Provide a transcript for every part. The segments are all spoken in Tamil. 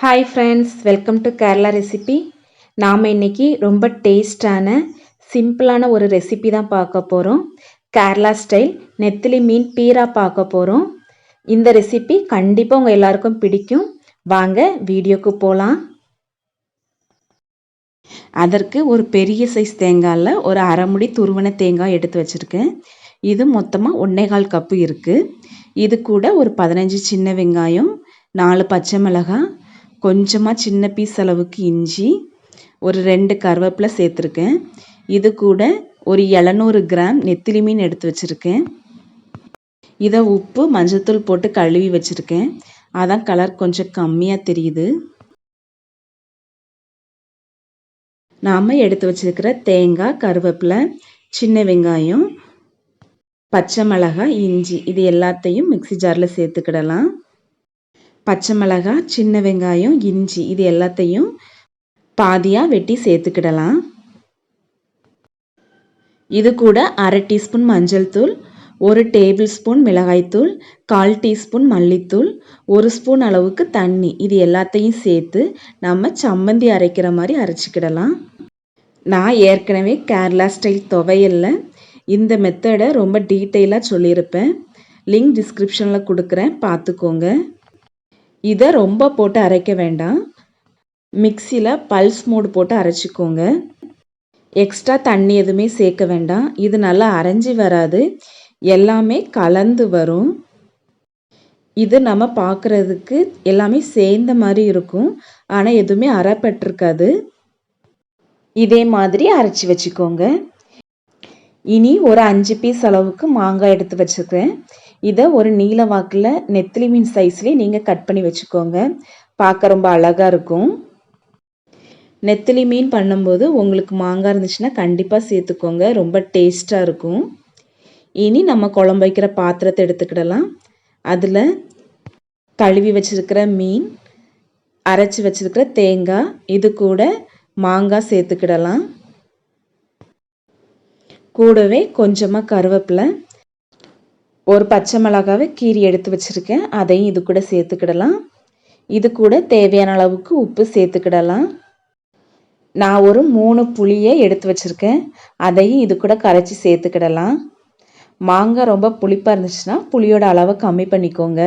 Hi friends, welcome to Kerala recipe. நாம் இன்றைக்கி ரொம்ப டேஸ்டான சிம்பிளான ஒரு ரெசிபி தான் பார்க்க போகிறோம். கேரளா ஸ்டைல் நெத்திலி மீன் பீரா பார்க்க போகிறோம். இந்த ரெசிபி கண்டிப்பாக உங்கள் எல்லாருக்கும் பிடிக்கும். வாங்க வீடியோக்கு போகலாம். அதற்கு ஒரு பெரிய சைஸ் தேங்காயில் ஒரு அரை முடி துருவன தேங்காய் எடுத்து வச்சுருக்கேன். இது மொத்தமாக 1.25 கப்பு இருக்குது. இது கூட ஒரு 15 சின்ன வெங்காயம், 4 பச்சை மிளகாய், கொஞ்சமாக சின்ன பீஸ் அளவுக்கு இஞ்சி, ஒரு 2 கருவேப்பிலை சேர்த்துருக்கேன். இது கூட ஒரு 700 கிராம் நெத்திலி மீன் எடுத்து வச்சுருக்கேன். இதை உப்பு மஞ்சள்தூள் போட்டு கழுவி வச்சுருக்கேன். அதான் கலர் கொஞ்சம் கம்மியாக தெரியுது. நாம் எடுத்து வச்சுருக்கிற தேங்காய், கருவேப்பிலை, சின்ன வெங்காயம், பச்சை மிளகாய், இஞ்சி இது எல்லாத்தையும் மிக்ஸி ஜாரில் சேர்த்துக்கிடலாம். பச்சை மிளகாய், சின்ன வெங்காயம், இஞ்சி இது எல்லாத்தையும் பாதியாக வெட்டி சேர்த்துக்கிடலாம். இது கூட அரை டீஸ்பூன் மஞ்சள் தூள், 1 டேபிள் ஸ்பூன் மிளகாய்த்தூள், 1/4 டீஸ்பூன் மல்லித்தூள், 1 ஸ்பூன் அளவுக்கு தண்ணி இது எல்லாத்தையும் சேர்த்து நம்ம சம்மந்தி அரைக்கிற மாதிரி அரைச்சிக்கிடலாம். நான் ஏற்கனவே கேரளா ஸ்டைல் துவையலில் இந்த மெத்தடை ரொம்ப டீட்டெயிலாக சொல்லியிருப்பேன். லிங்க் டிஸ்கிரிப்ஷனில் கொடுக்குறேன், பார்த்துக்கோங்க. இதை ரொம்ப போட்டு அரைக்க வேண்டாம். மிக்சியில் பல்ஸ் மோடு போட்டு அரைச்சிக்கோங்க. எக்ஸ்ட்ரா தண்ணி எதுவுமே சேர்க்க வேண்டாம். இது நல்லா அரைஞ்சி வராது, எல்லாமே கலந்து வரும். இது நம்ம பார்க்குறதுக்கு எல்லாமே சேர்ந்த மாதிரி இருக்கும், ஆனால் எதுவுமே அரைப்பட்டிருக்காது. இதே மாதிரி அரைச்சி வச்சுக்கோங்க. இனி ஒரு 5 பீஸ் அளவுக்கு மாங்காய் எடுத்து வச்சுருக்கேன். இதை ஒரு நீல வாக்கில் நெத்திலி மீன் சைஸ்லேயே நீங்கள் கட் பண்ணி வச்சுக்கோங்க. பார்க்க ரொம்ப அழகாக இருக்கும். நெத்திலி மீன் பண்ணும்போது உங்களுக்கு மாங்காய் இருந்துச்சுன்னா கண்டிப்பாக சேர்த்துக்கோங்க, ரொம்ப டேஸ்ட்டாக இருக்கும். இனி நம்ம குழம்பு வைக்கிற பாத்திரத்தை எடுத்துக்கிடலாம். அதில் கழுவி வச்சுருக்கிற மீன், அரைச்சி வச்சுருக்கிற தேங்காய், இது கூட மாங்காய் சேர்த்துக்கிடலாம். கூடவே கொஞ்சமாக கருவேப்பிலை, ஒரு பச்சை மிளகாவை கீரி எடுத்து வச்சுருக்கேன், அதையும் இது கூட சேர்த்துக்கிடலாம். இது கூட தேவையான அளவுக்கு உப்பு சேர்த்துக்கிடலாம். நான் ஒரு 3 புளியை எடுத்து வச்சுருக்கேன், அதையும் இது கூட கரைச்சி சேர்த்துக்கிடலாம். மாங்காய் ரொம்ப புளிப்பாக இருந்துச்சுன்னா புளியோட அளவை கம்மி பண்ணிக்கோங்க.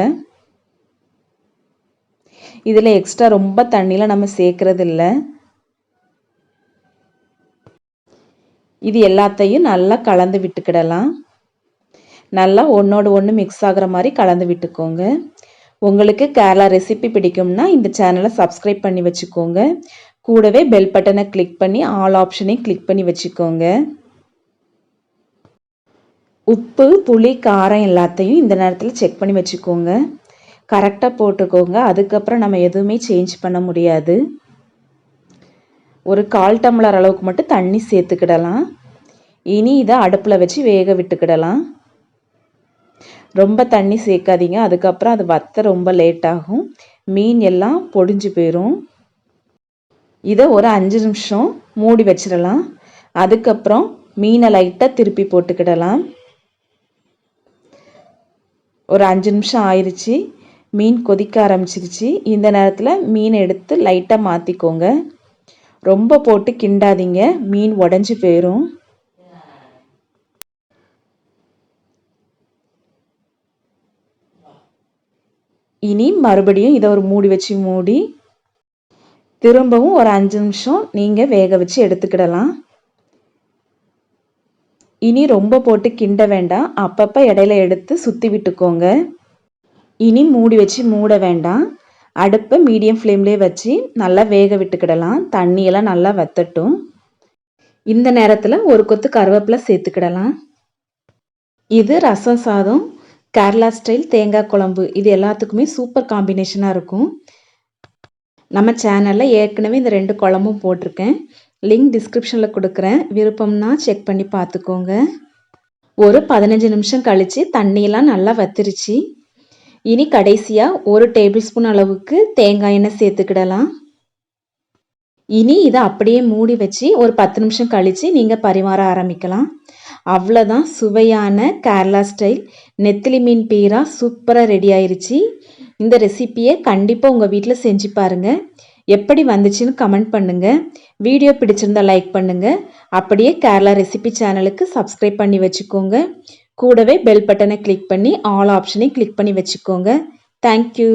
இதில் எக்ஸ்ட்ரா ரொம்ப தண்ணியில் நம்ம சேர்க்கறது இல்லை. இது எல்லாத்தையும் நல்லா கலந்து விட்டுக்கிடலாம். நல்லா ஒன்றோடு ஒன்று மிக்ஸ் ஆகிற மாதிரி கலந்து விட்டுக்கோங்க. உங்களுக்கு கேரளா ரெசிபி பிடிக்கும்னா இந்த சேனலை சப்ஸ்கிரைப் பண்ணி வச்சுக்கோங்க. கூடவே பெல் பட்டனை கிளிக் பண்ணி ஆல் ஆப்ஷனையும் கிளிக் பண்ணி வச்சுக்கோங்க. உப்பு, புளி, காரம் எல்லாத்தையும் இந்த நேரத்தில் செக் பண்ணி வச்சுக்கோங்க. கரெக்டாக போட்டுக்கோங்க. அதுக்கப்புறம் நம்ம எதுவுமே சேஞ்ச் பண்ண முடியாது. ஒரு 1/4 டம்ளர் அளவுக்கு மட்டும் தண்ணி சேர்த்துக்கிடலாம். இனி இதை அடுப்பில் வச்சு வேக விட்டுக்கிடலாம். ரொம்ப தண்ணி சேர்க்காதீங்க, அதுக்கப்புறம் அது வத்த ரொம்ப லேட் ஆகும், மீன் எல்லாம் பொடிஞ்சு போயிடும். இதை ஒரு 5 நிமிஷம் மூடி வச்சிடலாம். அதுக்கப்புறம் மீனை லைட்டாக திருப்பி போட்டுக்கிடலாம். ஒரு 5 நிமிஷம் ஆயிடுச்சு, மீன் கொதிக்க ஆரம்பிச்சிருச்சு. இந்த நேரத்தில் மீனை எடுத்து லைட்டாக மாற்றிக்கோங்க. ரொம்ப போட்டு கிண்டாதீங்க, மீன் உடஞ்சி போயிடும். இனி மறுபடியும் இதை ஒரு மூடி வச்சு மூடி திரும்பவும் ஒரு 5 நிமிஷம் நீங்கள் வேக வச்சு எடுத்துக்கிடலாம். இனி ரொம்ப போட்டு கிண்ட வேண்டாம், அப்பப்போ இடையில எடுத்து சுற்றி விட்டுக்கோங்க. இனி மூடி வச்சு மூட வேண்டாம். அடுப்பை மீடியம் ஃப்ளேம்லேயே வச்சு நல்லா வேக விட்டுக்கிடலாம். தண்ணியெல்லாம் நல்லா வத்தட்டும். இந்த நேரத்தில் ஒரு கொத்து கருவேப்பிலை சேர்த்துக்கிடலாம். இது ரசம் சாதம், கேரளா ஸ்டைல் தேங்காய் குழம்பு இது எல்லாத்துக்குமே சூப்பர் காம்பினேஷனாக இருக்கும். நம்ம சேனலில் ஏற்கனவே இந்த 2 குழம்பும் போட்டிருக்கேன், லிங்க் டிஸ்கிரிப்ஷனில் கொடுக்குறேன், விருப்பம்னா செக் பண்ணி பார்த்துக்கோங்க. ஒரு 15 நிமிஷம் கழித்து தண்ணியெல்லாம் நல்லா வத்திருச்சு. இனி கடைசியாக 1 டேபிள் ஸ்பூன் அளவுக்கு தேங்காய் எண்ணெய் சேர்த்துக்கிடலாம். இனி இதை அப்படியே மூடி வச்சு ஒரு 10 நிமிஷம் கழித்து நீங்கள் பரிமாற ஆரம்பிக்கலாம். அவ்வளோதான், சுவையான கேரளா ஸ்டைல் நெத்திலி மீன் பீரா சூப்பராக ரெடி ஆயிடுச்சு. இந்த ரெசிபியை கண்டிப்பாக உங்கள் வீட்டில் செஞ்சு பாருங்கள். எப்படி வந்துச்சுன்னு கமெண்ட் பண்ணுங்கள். வீடியோ பிடிச்சிருந்தா லைக் பண்ணுங்கள். அப்படியே கேரளா ரெசிபி சேனலுக்கு சப்ஸ்கிரைப் பண்ணி வச்சுக்கோங்க. கூடவே பெல் பட்டனை கிளிக் பண்ணி ஆல் ஆப்ஷனையும் கிளிக் பண்ணி வச்சுக்கோங்க. தேங்க்யூ.